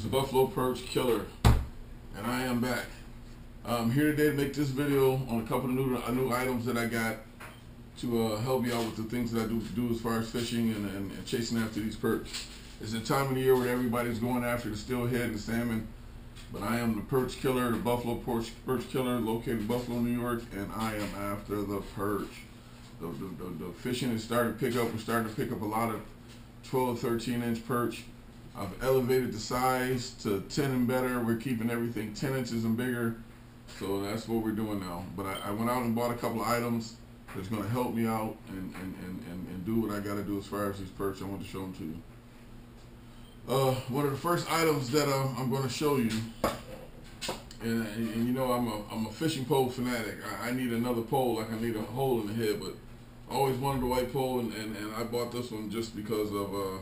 the Buffalo Perch Killer, and I am back. I'm here today to make this video on a couple of new items that I got to help you out with the things that I do as far as fishing and chasing after these perch. It's a time of the year where everybody's going after the steelhead and the salmon, but I am the Perch Killer, the Buffalo Perch Killer, located in Buffalo, New York, and I am after the perch. The fishing is starting to pick up. We're starting to pick up a lot of 12, 13-inch perch. I've elevated the size to 10 and better. We're keeping everything 10 inches and bigger. So that's what we're doing now. But I went out and bought a couple of items that's going to help me out and do what I got to do as far as these perch. I want to show them to you. One of the first items that I'm going to show you, and you know I'm a fishing pole fanatic. I need another pole like I need a hole in the head, but I always wanted a white pole, and I bought this one just because of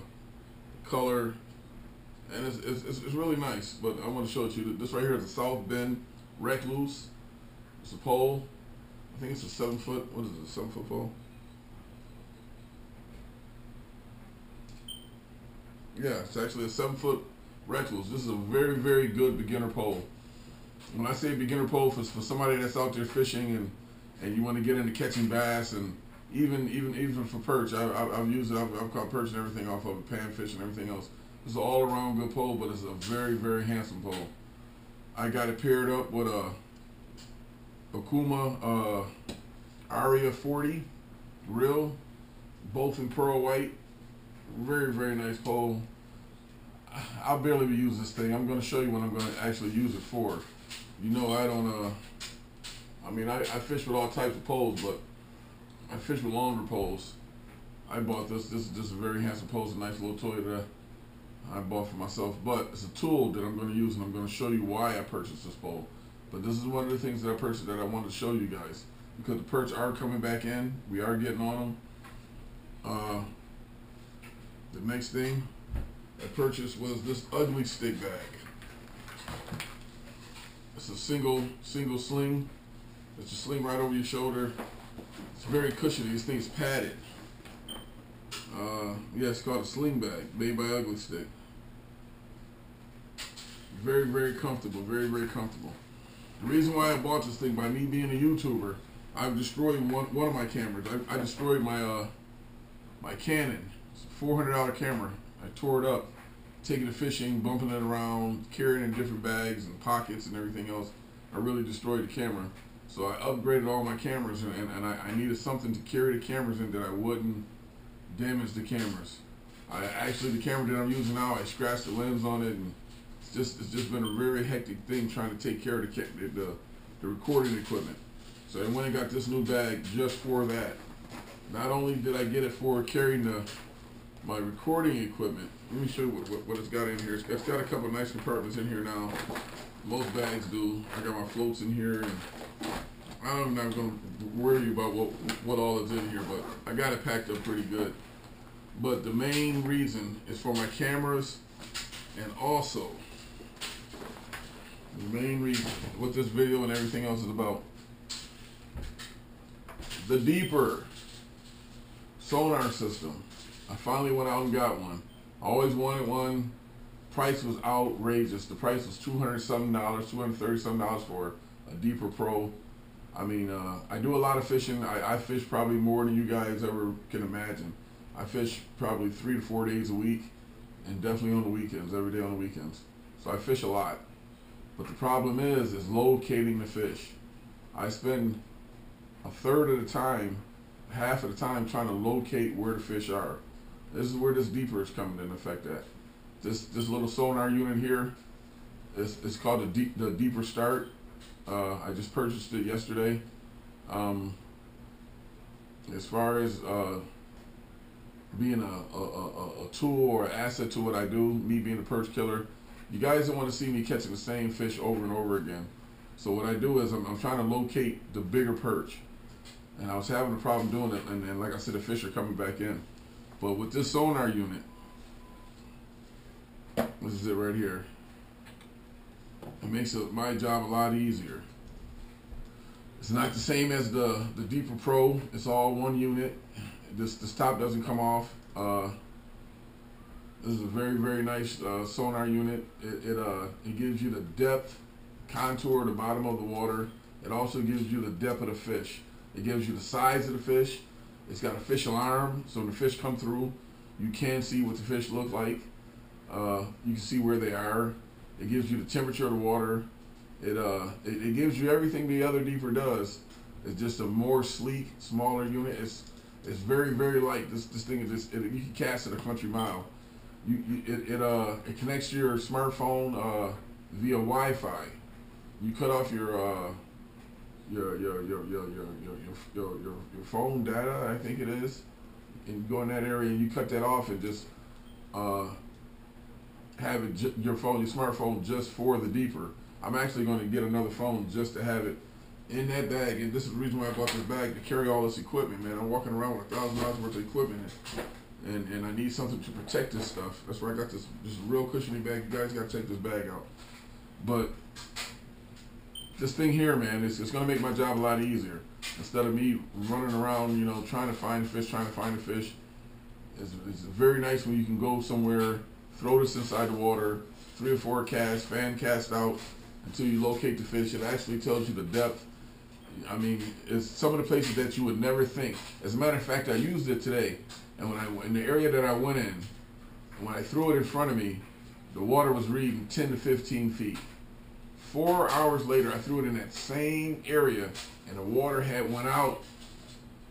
color, and it's really nice. But I want to show it to you. This right here is a South Bend Recluse. It's a pole. I think it's a 7-foot. What is it? A 7-foot pole? Yeah, it's actually a 7-foot Recluse. This is a very, very good beginner pole. When I say beginner pole, for somebody that's out there fishing and you want to get into catching bass and even for perch, I've used it. I've caught perch and everything off of it, panfish and everything else. It's an all-around good pole, but it's a very, very handsome pole. I got it paired up with a Okuma Aria 40 reel, both in pearl white. Very, very nice pole. I'll barely use this thing. I'm going to show you what I'm going to actually use it for. You know, I don't, I mean, I fish with all types of poles, but I fish with longer poles. I bought this. This is just a very handsome pole. It's a nice little toy that I bought for myself, but it's a tool that I'm going to use, and I'm going to show you why I purchased this pole. But this is one of the things that I purchased that I wanted to show you guys, because the perch are coming back in. We are getting on them. The next thing I purchased was this ugly stick bag. It's a single sling. It's a sling right over your shoulder. It's very cushiony. This thing's padded. Yeah, it's called a sling bag, made by Ugly Stick. Very, very comfortable. Very, very comfortable. The reason why I bought this thing, by me being a YouTuber, I've destroyed one of my cameras. I destroyed my my Canon. It's a $400 camera. I tore it up, taking it fishing, bumping it around, carrying it in different bags and pockets and everything else. I really destroyed the camera. So I upgraded all my cameras, and I needed something to carry the cameras in that I wouldn't damage the cameras. The camera that I'm using now, I scratched the lens on it, and it's just been a very hectic thing trying to take care of the recording equipment. So I went and got this new bag just for that. Not only did I get it for carrying my recording equipment, let me show you what it's got in here. It's got a couple of nice compartments in here now. Most bags do. I got my floats in here, and I'm not going to worry about what all is in here, but I got it packed up pretty good. But the main reason is for my cameras, and also the main reason what this video and everything else is about. The deeper sonar system. I finally went out and got one. I always wanted one. Price was outrageous. The price was $200-something, $230-something for a Deeper Pro. I mean, I do a lot of fishing. I fish probably more than you guys ever can imagine. I fish probably 3 to 4 days a week, and definitely on the weekends, every day on the weekends. So I fish a lot. But the problem is locating the fish. I spend a third of the time, half of the time, trying to locate where the fish are. This is where this deeper is coming into effect at. This little sonar unit here, it's called the Deeper Start. I just purchased it yesterday. As far as being a tool or an asset to what I do, me being a perch killer, you guys don't want to see me catching the same fish over and over again. So what I do is I'm trying to locate the bigger perch, and I was having a problem doing it, and like I said, the fish are coming back in. But with this sonar unit, this is it right here, it makes my job a lot easier. It's not the same as the Deeper Pro. It's all one unit. This top doesn't come off. This is a very, very nice sonar unit. It gives you the depth, contour of the bottom of the water. It also gives you the depth of the fish. It gives you the size of the fish. It's got a fish alarm, so when the fish come through, you can see what the fish look like. You can see where they are. It gives you the temperature of the water. It gives you everything the other deeper does. It's just a more sleek, smaller unit. It's very, very light. This thing is just, you can cast it a country mile. It connects to your smartphone via Wi-Fi. You cut off your phone data, I think it is, and you go in that area and you cut that off and just have it your smartphone just for the deeper. I'm actually going to get another phone just to have it in that bag, and this is the reason why I bought this bag, to carry all this equipment, man. I'm walking around with $1,000 worth of equipment, and I need something to protect this stuff. That's why I got this real cushiony bag. You guys got to check this bag out. But this thing here, man, it's going to make my job a lot easier. Instead of me running around, you know, trying to find a fish, it's very nice when you can go somewhere, throw this inside the water, 3 or 4 casts, fan cast out until you locate the fish. It actually tells you the depth. I mean, it's some of the places that you would never think. As a matter of fact, I used it today, and in the area that I went in, when I threw it in front of me, the water was reading 10 to 15 feet. 4 hours later, I threw it in that same area, and the water had went out,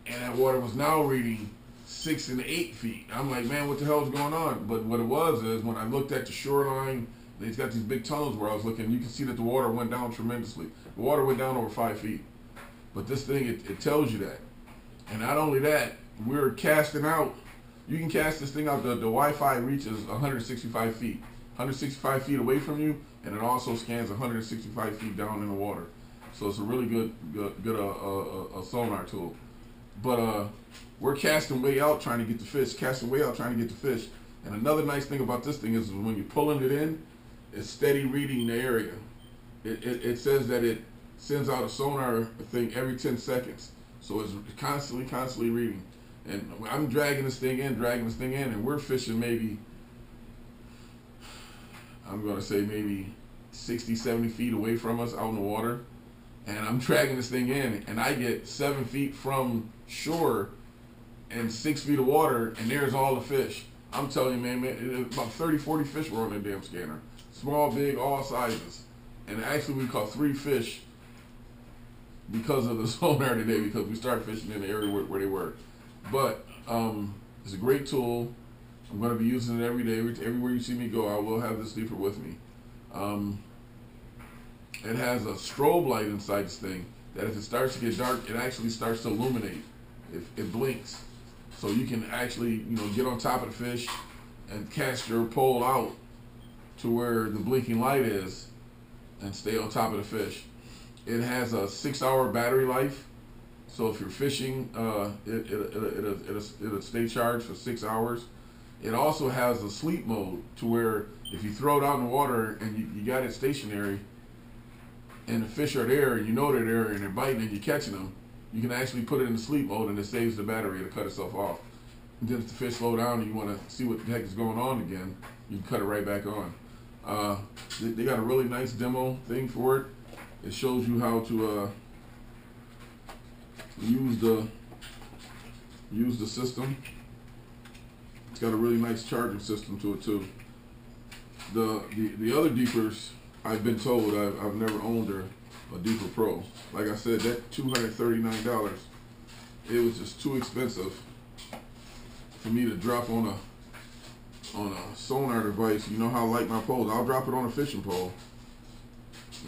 and that water was now reading 6 and 8 feet. I'm like, man, what the hell is going on? But what it was is, when I looked at the shoreline, it's got these big tunnels where I was looking, you can see that the water went down tremendously. The water went down over 5 feet. But this thing, it tells you that. And not only that, we're casting out. You can cast this thing out. The Wi-Fi reaches 165 feet. 165 feet away from you, and it also scans 165 feet down in the water. So it's a really good sonar tool. But we're casting way out trying to get the fish, And another nice thing about this thing is when you're pulling it in, it's steady reading the area. It says that it sends out a sonar thing every 10 seconds. So it's constantly reading. And I'm dragging this thing in, and we're fishing maybe, I'm going to say maybe 60, 70 feet away from us out in the water. And I'm dragging this thing in, and I get 7 feet from shore and 6 feet of water, and there's all the fish. I'm telling you, man, about 30, 40 fish were on that damn scanner. Small, big, all sizes. And actually we caught 3 fish because of the sonar today, because we started fishing in the area where they were. But it's a great tool. I'm going to be using it every day. Everywhere you see me go, I will have this leaper with me. It has a strobe light inside this thing that if it starts to get dark, it actually starts to illuminate. It blinks. So you can actually, you know, get on top of the fish and cast your pole out to where the blinking light is and stay on top of the fish. It has a 6-hour battery life. So if you're fishing, it'll stay charged for 6 hours. It also has a sleep mode to where if you throw it out in the water and you got it stationary and the fish are there and you know they're there and they're biting and you're catching them, you can actually put it in the sleep mode and it saves the battery to cut itself off. And then if the fish slow down and you want to see what the heck is going on again, you can cut it right back on. They got a really nice demo thing for it. It shows you how to use the system. It's got a really nice charging system to it too. The other deepers, I've been told, I've never owned a Deeper Pro. Like I said, that $239, it was just too expensive for me to drop on a sonar device. You know how light my poles. I'll drop it on a fishing pole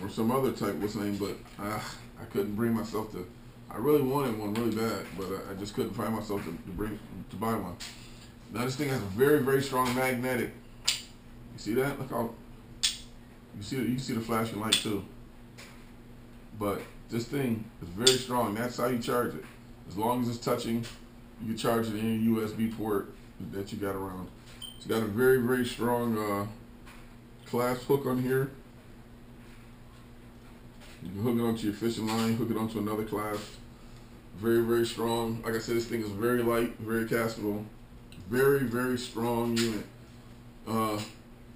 or some other type of thing, but I couldn't bring myself to. I really wanted one really bad, but I just couldn't find myself to buy one. Now this thing has a very, very strong magnetic. You see that? Look how you can see the flashing light too. But this thing is very strong. That's how you charge it. As long as it's touching, you can charge it in any USB port that you got around. It's got a very, very strong clasp hook on here. You can hook it onto your fishing line, hook it onto another clasp. Very, very strong. Like I said, this thing is very light, very castable. Very, very strong unit.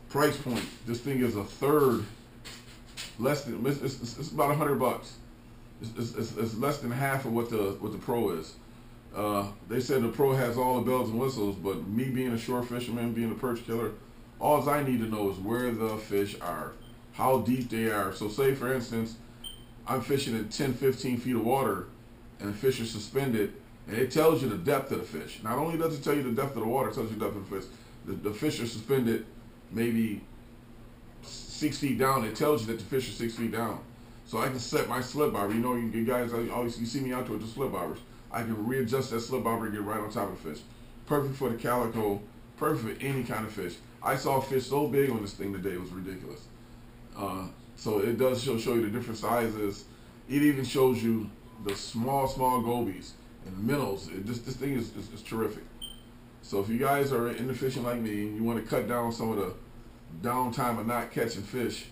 price point. This thing is a third, less than, it's about $100. It's less than half of what the Pro is. They said the Pro has all the bells and whistles, but me being a shore fisherman, being a perch killer, all I need to know is where the fish are, how deep they are. So say for instance, I'm fishing at 10, 15 feet of water and the fish are suspended, and it tells you the depth of the fish. Not only does it tell you the depth of the water, it tells you the depth of the fish. The fish are suspended maybe 6 feet down. It tells you that the fish are 6 feet down. So I can set my slip bobber. You know, you guys, you see me out there with the slip bobbers. I can readjust that slip bobber and get right on top of the fish. Perfect for the calico, perfect for any kind of fish. I saw a fish so big on this thing today, it was ridiculous. So it does show you the different sizes. It even shows you the small gobies and minnows. This thing is terrific. So if you guys are into fishing like me and you want to cut down some of the downtime of not catching fish,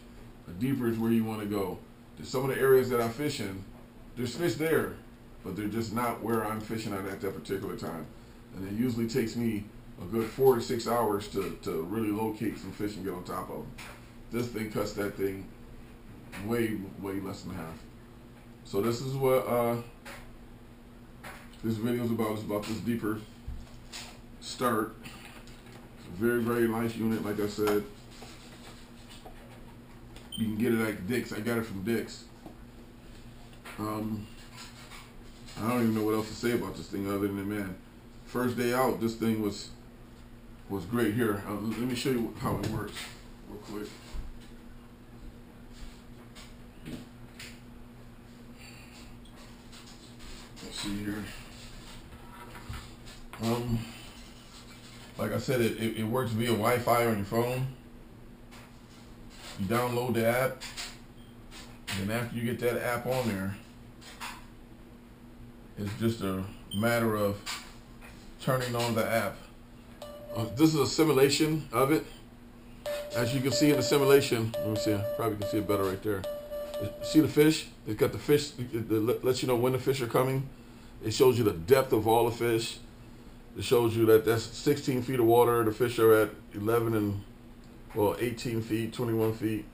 the deeper is where you want to go. There's some of the areas that I fish in, there's fish there, but they're just not where I'm fishing at that particular time. And it usually takes me a good 4 to 6 hours to really locate some fish and get on top of them. This thing cuts that thing way less than half. So this is what this video is about. It's about this deeper start. It's a very nice unit, like I said. You can get it at Dick's. I got it from Dick's. I don't even know what else to say about this thing other than, man, first day out, this thing was great. Here, let me show you how it works real quick. Let's see here. Like I said, it works via Wi-Fi on your phone. You download the app, and after you get that app on there, it's just a matter of turning on the app. This is a simulation of it. As you can see in the simulation, let me see, I probably can see it better right there. See the fish? It's got the fish, it lets you know when the fish are coming. It shows you the depth of all the fish. It shows you that that's 16 feet of water. The fish are at 11 and, well, 18 feet, 21 feet.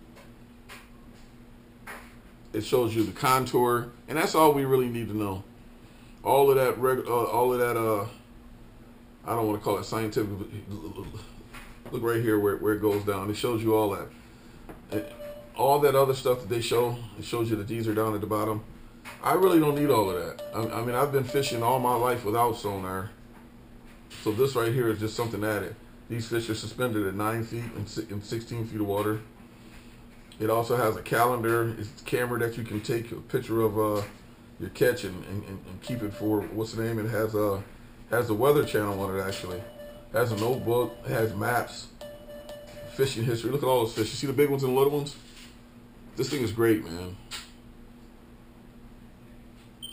It shows you the contour, and that's all we really need to know. All of that, I don't want to call it scientific, but look right here where it goes down. It shows you all that. All that other stuff that they show, it shows you that these are down at the bottom. I really don't need all of that. I mean, I've been fishing all my life without sonar. So this right here is just something added. These fish are suspended at 9 feet and 16 feet of water. It also has a calendar. It's a camera that you can take a picture of your catch and keep it for, what's the name? It has the Weather Channel on it, actually. It has a notebook. It has maps, fishing history. Look at all those fish. You see the big ones and the little ones? This thing is great, man.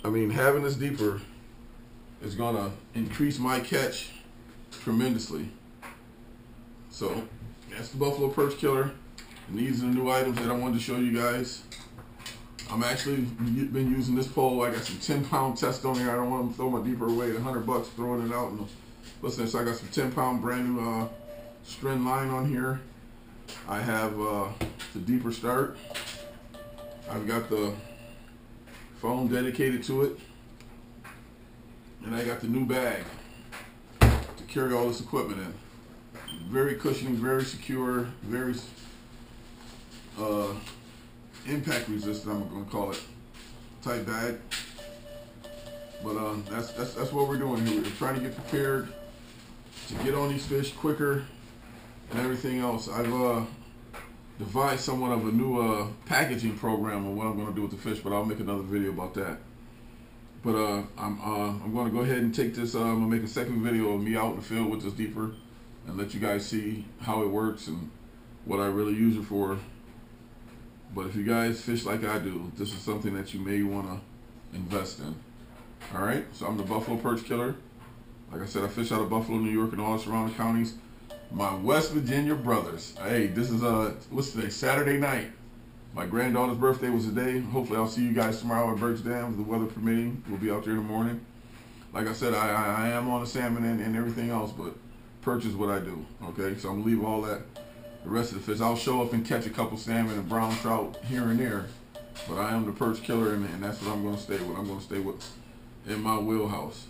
I mean, having this deeper is gonna increase my catch tremendously. So that's the Buffalo Perch Killer, and these are the new items that I wanted to show you guys. I'm actually been using this pole. I got some 10-pound test on here. I don't want to throw my deeper away at $100 throwing it out. And listen, so I got some 10-pound brand new string line on here. I have the deeper start. I've got the phone dedicated to it, and I got the new bag to carry all this equipment in. Very cushioning, very secure, very impact resistant, I'm going to call it, type bag. But that's what we're doing here. We're trying to get prepared to get on these fish quicker and everything else. I've devised somewhat of a new packaging program on what I'm going to do with the fish, but I'll make another video about that. But I'm going to go ahead and take this. I'm going to make a second video of me out in the field with this deeper and let you guys see how it works and what I really use it for. But if you guys fish like I do, this is something that you may want to invest in. Alright, so I'm the Buffalo Perch Killer. Like I said, I fish out of Buffalo, New York, and all the surrounding counties. My West Virginia brothers. Hey, this is what's today? Saturday night. My granddaughter's birthday was today. Hopefully I'll see you guys tomorrow at Birch Dam, the weather permitting. We'll be out there in the morning. Like I said, I am on the salmon and everything else, but perch is what I do. Okay, so I'm gonna leave all that. The rest of the fish, I'll show up and catch a couple salmon and brown trout here and there, but I am the perch killer, and that's what I'm gonna stay with. I'm gonna stay with in my wheelhouse,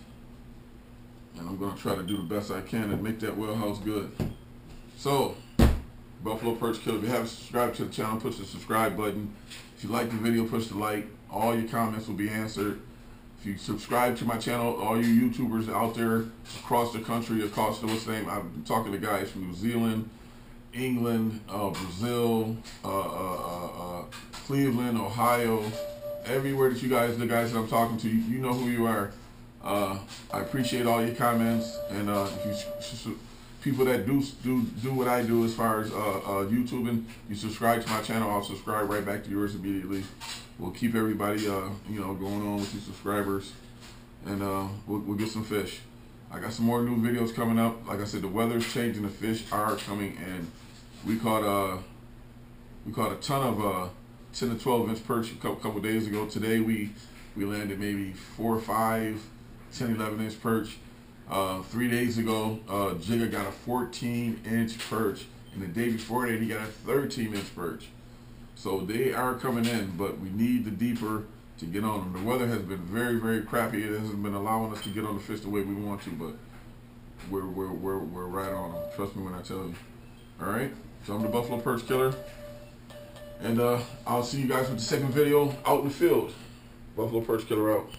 and I'm gonna try to do the best I can and make that wheelhouse good. So, Buffalo Perch Killer, if you haven't subscribed to the channel, push the subscribe button. If you like the video, push the like. All your comments will be answered. If you subscribe to my channel, all you YouTubers out there across the country, across the what's the name, I'm talking to guys from New Zealand, England, Brazil, Cleveland, Ohio, everywhere that you guys, the guys that I'm talking to, you know who you are. I appreciate all your comments, and if you people that do what I do as far as YouTubing, you subscribe to my channel, I'll subscribe right back to yours immediately. We'll keep everybody you know, going on with these subscribers, and we'll get some fish. I got some more new videos coming up. Like I said, the weather's changing, the fish are coming in. We caught a ton of 10 to 12 inch perch a couple days ago. Today we landed maybe 4 or 5 10, 11 inch perch. 3 days ago, Jigga got a 14-inch perch, and the day before that he got a 13-inch perch. So they are coming in, but we need the deeper to get on them. The weather has been very, very crappy. It hasn't been allowing us to get on the fish the way we want to, but we're right on them. Trust me when I tell you. All right. So I'm the Buffalo Perch Killer, and I'll see you guys with the second video out in the field. Buffalo Perch Killer out.